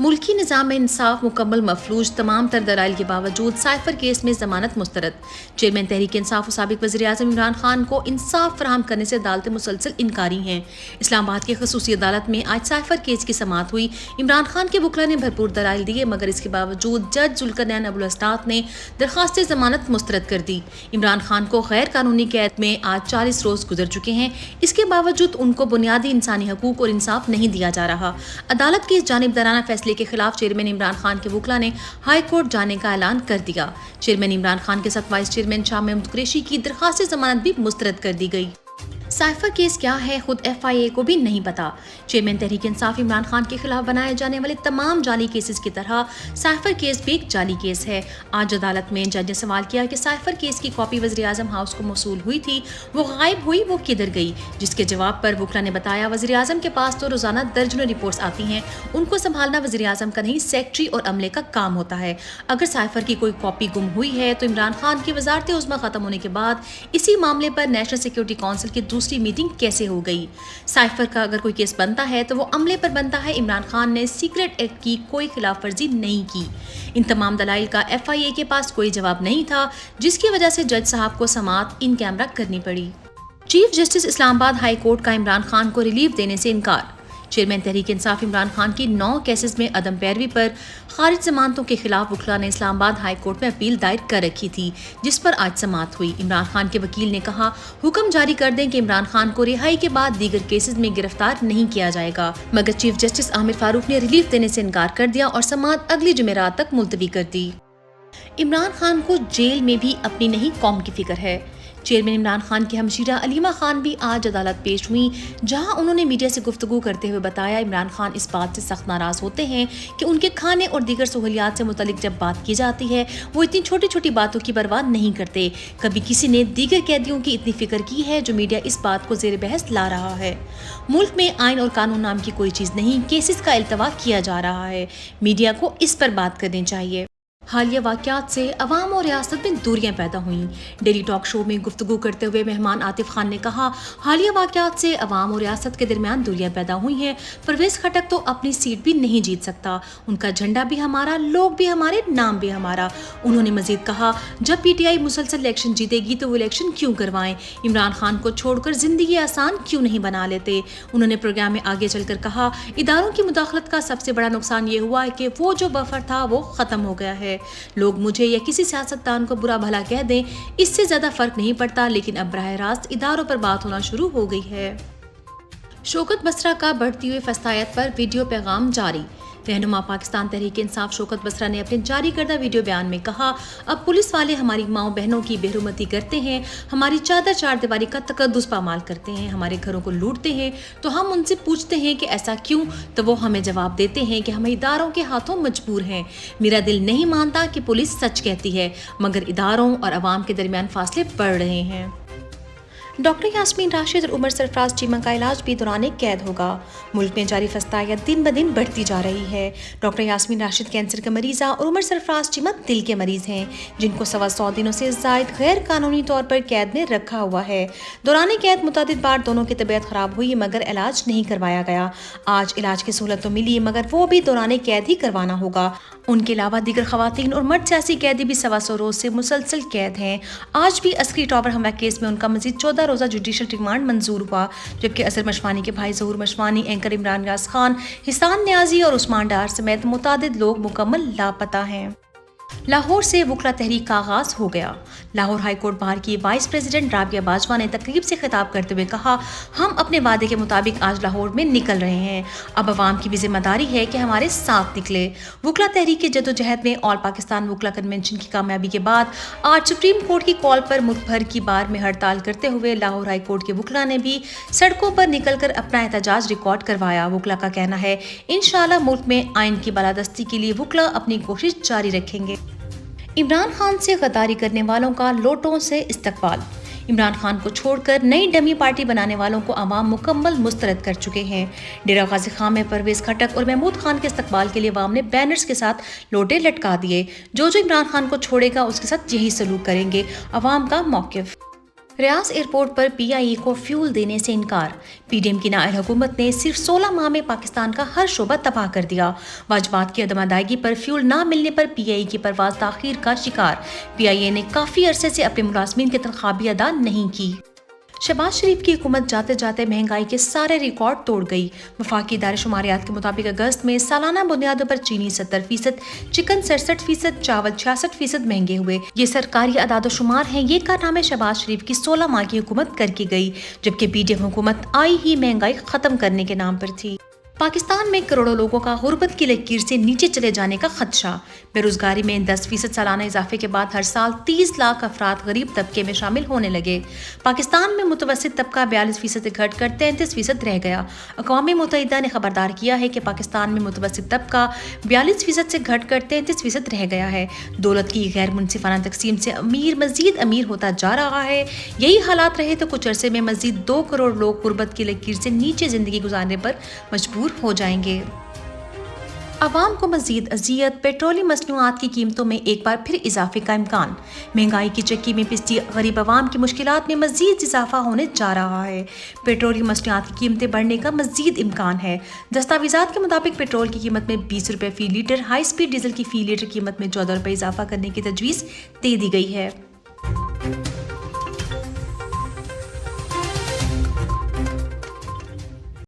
मुल्की निज़ाम में इंसाफ मुकम्मल मफलूज, तमाम तर दलाइल के बावजूद साइफर केस में जमानत मुस्तरद। चेयरमैन तहरीक इंसाफ और साबिक वज़ीर-ए-आज़म इमरान खान को इंसाफ फराहम करने से अदालतें मुसलसल इनकारी हैं। इस्लामाबाद की खसूसी अदालत में आज साइफर केस की समाअत हुई। इमरान खान के वकला ने भरपूर दलाइल दिए, मगर इसके बावजूद जज जुल्करनैन अबुल अस्ताद ने दरख्वास्त जमानत मुस्तरद कर दी। इमरान खान को गैर कानूनी कैद में आज 40 रोज गुजर चुके हैं। इसके बावजूद उनको बुनियादी इंसानी हकूक और इंसाफ नहीं दिया जा रहा। अदालत के इस जानिबदाराना फैसले के खिलाफ चेयरमैन इमरान खान के वकला ने हाई कोर्ट जाने का ऐलान कर दिया। चेयरमैन इमरान खान के साथ वाइस चेयरमैन शाह महमूद कुरैशी की दरख्वास्त जमानत भी मुस्तरद कर दी गई। साइफर केस क्या है, खुद FIA को भी नहीं पता। चेयरमैन तहरीक इंसाफ इमरान खान के खिलाफ बनाए जाने वाले तमाम जाली केसेस की तरह साइफर केस भी एक जाली केस है। आज अदालत में जज ने सवाल किया कि साइफर केस की कॉपी वज़ीर-ए-आज़म हाउस को मौसूल हुई थी, वो गायब हुई, वो किधर गई? जिसके जवाब पर वकला ने बताया, वज़ीर-ए-आज़म के पास तो रोजाना दर्जनों रिपोर्ट्स आती हैं, उनको संभालना वज़ीर-ए-आज़म का नहीं, सेक्रेटरी और अमले का काम होता है। अगर साइफर की कोई कॉपी गुम हुई है तो इमरान खान की वज़ारत उज़्मा खत्म होने के बाद इसी मामले पर नेशनल सिक्योरिटी काउंसिल की दूसरी मीटिंग कैसे हो गई? साइफर का अगर कोई केस बनता है तो वो अमले पर बनता है। इमरान खान ने सीक्रेट एक्ट की कोई खिलाफ वर्जी नहीं की। इन तमाम दलाइल का FIA के पास कोई जवाब नहीं था, जिसकी वजह से जज साहब को समाअत इन कैमरा करनी पड़ी। Chief justice Islamabad high court का इमरान खान को रिलीफ देने से इनकार। चेयरमैन तहरीक इंसाफ इमरान खान की 9 केसेस में अदम पैरवी पर खारिज जमानतों के खिलाफ वकला ने इस्लामाबाद हाई कोर्ट में अपील दायर कर रखी थी, जिस पर आज समाअत हुई। इमरान खान के वकील ने कहा, हुक्म जारी कर दें कि इमरान खान को रिहाई के बाद दीगर केसेस में गिरफ्तार नहीं किया जाएगा, मगर चीफ जस्टिस आमिर फारूक ने रिलीफ देने से इनकार कर दिया और समाअत अगली जुमेरात तक मुलतवी कर दी। इमरान खान को जेल में भी अपनी नहीं कौम की फिक्र है। चेयरमैन इमरान खान की हमशीरा अलीमा खान भी आज अदालत पेश हुई, जहां उन्होंने मीडिया से गुफ्तगू करते हुए बताया, इमरान खान इस बात से सख्त नाराज होते हैं कि उनके खाने और दीगर सहूलियात से मुतल्लिक जब बात की जाती है वो इतनी छोटी छोटी बातों की परवाह नहीं करते। कभी किसी ने दीगर कैदियों की इतनी फिक्र की है जो मीडिया इस बात को ज़ेर बहस ला रहा है। मुल्क में आइन और कानून नाम की कोई चीज़ नहीं, केसेस का इल्तवा किया जा रहा है। मीडिया को इस पर बात करनी चाहिए। हालिया वाक़यात से अवाम और रियासत में दूरियां पैदा हुईं। डेली टॉक शो में गुफ्तगू करते हुए मेहमान आतिफ खान ने कहा, हालिया वाक़यात से अवाम और रियासत के दरमियान दूरियां पैदा हुई हैं। परवेज़ खटक तो अपनी सीट भी नहीं जीत सकता, उनका झंडा भी हमारा, लोग भी हमारे, नाम भी हमारा। उन्होंने मजीद कहा, जब PTI मुसलसल इलेक्शन जीतेगी तो वो इलेक्शन क्यों करवाएं? इमरान खान को छोड़कर ज़िंदगी आसान क्यों नहीं बना लेते? उन्होंने प्रोग्राम में आगे चलकर कहा, इदारों की मुदाखलत का सबसे बड़ा नुकसान ये हुआ है कि वो जो बफर था वो ख़त्म हो गया है। लोग मुझे या किसी सियासतदान को बुरा भला कह दें, इससे ज्यादा फर्क नहीं पड़ता, लेकिन अब बराह रास्त इदारों पर बात होना शुरू हो गई है। शौकत बसरा का बढ़ती हुई फसायत पर वीडियो पैगाम जारी। रहनुमा पाकिस्तान तहरीक इंसाफ शौकत बसरा ने अपने जारी करदा वीडियो बयान में कहा, अब पुलिस वाले हमारी माओ बहनों की बेहरुमती करते हैं, हमारी चादर चार दीवारी का तकद्दुस पामाल करते हैं, हमारे घरों को लूटते हैं, तो हम उनसे पूछते हैं कि ऐसा क्यों, तो वो हमें जवाब देते हैं कि हम इदारों के हाथों मजबूर हैं। मेरा दिल नहीं मानता कि पुलिस सच कहती है, मगर इदारों और अवाम के दरमियान फासले बढ़ रहे हैं। डॉक्टर यास्मीन राशिद और उमर सरफराज चीमा का इलाज भी दौरान कैद होगा। मुल्क में जारी फस्तायत दिन ब दिन बढ़ती जा रही है। डॉक्टर यास्मीन राशिद कैंसर के मरीज़ा और उमर सरफराज चीमा दिल के मरीज़ हैं, जिनको 125 दिनों से ज़ायद गैर कानूनी तौर पर कैद में रखा हुआ है। दौरान कैद मुतअद्दिद बार दोनों की तबीयत ख़राब हुई, मगर इलाज नहीं करवाया गया। आज इलाज की सहूलत तो मिली, मगर वो भी दौरान कैद ही करवाना होगा। उनके अलावा दीगर खवातीन और मर्द सियासी कैदी भी 125 रोज से मुसलसल कैद हैं। आज भी अस्करी टावर हमला केस में उनका मजीद 14 रोज़ा जुडिशल रिमांड मंजूर हुआ, जबकि असर मशवानी के भाई ज़हूर मशवानी, एंकर इमरान रियाज खान, हिसान न्याजी और उस्मान डार समेत मुतादिद लोग मुकम्मल लापता हैं। लाहौर से वकला तहरीक का आगाज हो गया। लाहौर हाई कोर्ट बार की वाइस प्रेसिडेंट राबिया बाजवा ने तकरीब से खिताब करते हुए कहा, हम अपने वादे के मुताबिक आज लाहौर में निकल रहे हैं, अब अवाम की भी जिम्मेदारी है कि हमारे साथ निकले। वकला तहरीक की जदोजहद में ऑल पाकिस्तान वकला कन्वेंशन की कामयाबी के बाद आज सुप्रीम कोर्ट की कॉल पर मुल्क भर की बार में हड़ताल करते हुए लाहौर हाई कोर्ट के वकला ने भी सड़कों पर निकल कर अपना एहतजाज रिकॉर्ड करवाया। वकला का कहना है, इंशाअल्लाह मुल्क में आइन की बालादस्ती के लिए वकला अपनी कोशिश जारी रखेंगे। इमरान खान से गद्दारी करने वालों का लोटों से इस्तकबाल। इमरान खान को छोड़कर नई डमी पार्टी बनाने वालों को अवाम मुकम्मल मुस्तरद कर चुके हैं। डेरा गाजी खां में परवेज़ खटक और महमूद खान के इस्तकबाल के लिए अवाम ने बैनर्स के साथ लोटे लटका दिए। जो इमरान खान को छोड़ेगा उसके साथ यही सलूक करेंगे, अवाम का मौक़िफ़। ریاض ایئرپورٹ پر پی آئی اے کو فیول دینے سے انکار۔ پی ڈی ایم کی نائل حکومت نے صرف 16 ماہ میں پاکستان کا ہر شعبہ تباہ کر دیا۔ واجبات کی عدم ادائیگی پر فیول نہ ملنے پر پی آئی اے کی پرواز تاخیر کا شکار۔ پی آئی اے نے کافی عرصے سے اپنے ملازمین کی تنخواہ بھی ادا نہیں کی۔ شہباز شریف کی حکومت جاتے جاتے مہنگائی کے سارے ریکارڈ توڑ گئی۔ وفاقی ادارے شماریات کے مطابق اگست میں سالانہ بنیادوں پر چینی 70%، چکن 67%، چاول 66% مہنگے ہوئے۔ یہ سرکاری اعداد و شمار ہیں۔ یہ کارنامے شہباز شریف کی 16 ماہ کی حکومت کر کے گئی، جبکہ پی ڈی ایم حکومت آئی ہی مہنگائی ختم کرنے کے نام پر تھی۔ پاکستان میں کروڑوں لوگوں کا غربت کی لکیر سے نیچے چلے جانے کا خدشہ۔ بے روزگاری میں 10% سالانہ اضافے کے بعد ہر سال 30 لاکھ افراد غریب طبقے میں شامل ہونے لگے۔ پاکستان میں متوسط طبقہ 42% سے گھٹ کر 33% رہ گیا۔ اقوام متحدہ نے خبردار کیا ہے کہ پاکستان میں متوسط طبقہ 42% سے گھٹ کر 33% رہ گیا ہے۔ دولت کی غیر منصفانہ تقسیم سے امیر مزید امیر ہوتا جا رہا ہے۔ یہی حالات رہے تو کچھ عرصے میں مزید 2 کروڑ لوگ غربت کی لکیر سے نیچے زندگی گزارنے پر مجبور ہو جائیں گے۔ عوام کو مزید اذیت۔ پیٹرولیم مصنوعات کی قیمتوں میں ایک بار پھر اضافے کا امکان۔ مہنگائی کی چکی میں پستی غریب عوام کی مشکلات میں مزید اضافہ ہونے جا رہا ہے۔ پیٹرولیم مصنوعات کی قیمتیں بڑھنے کا مزید امکان ہے۔ دستاویزات کے مطابق پیٹرول کی قیمت میں 20 روپے فی لیٹر، ہائی سپیڈ ڈیزل کی فی لیٹر قیمت میں 14 روپے اضافہ کرنے کی تجویز دے دی گئی ہے۔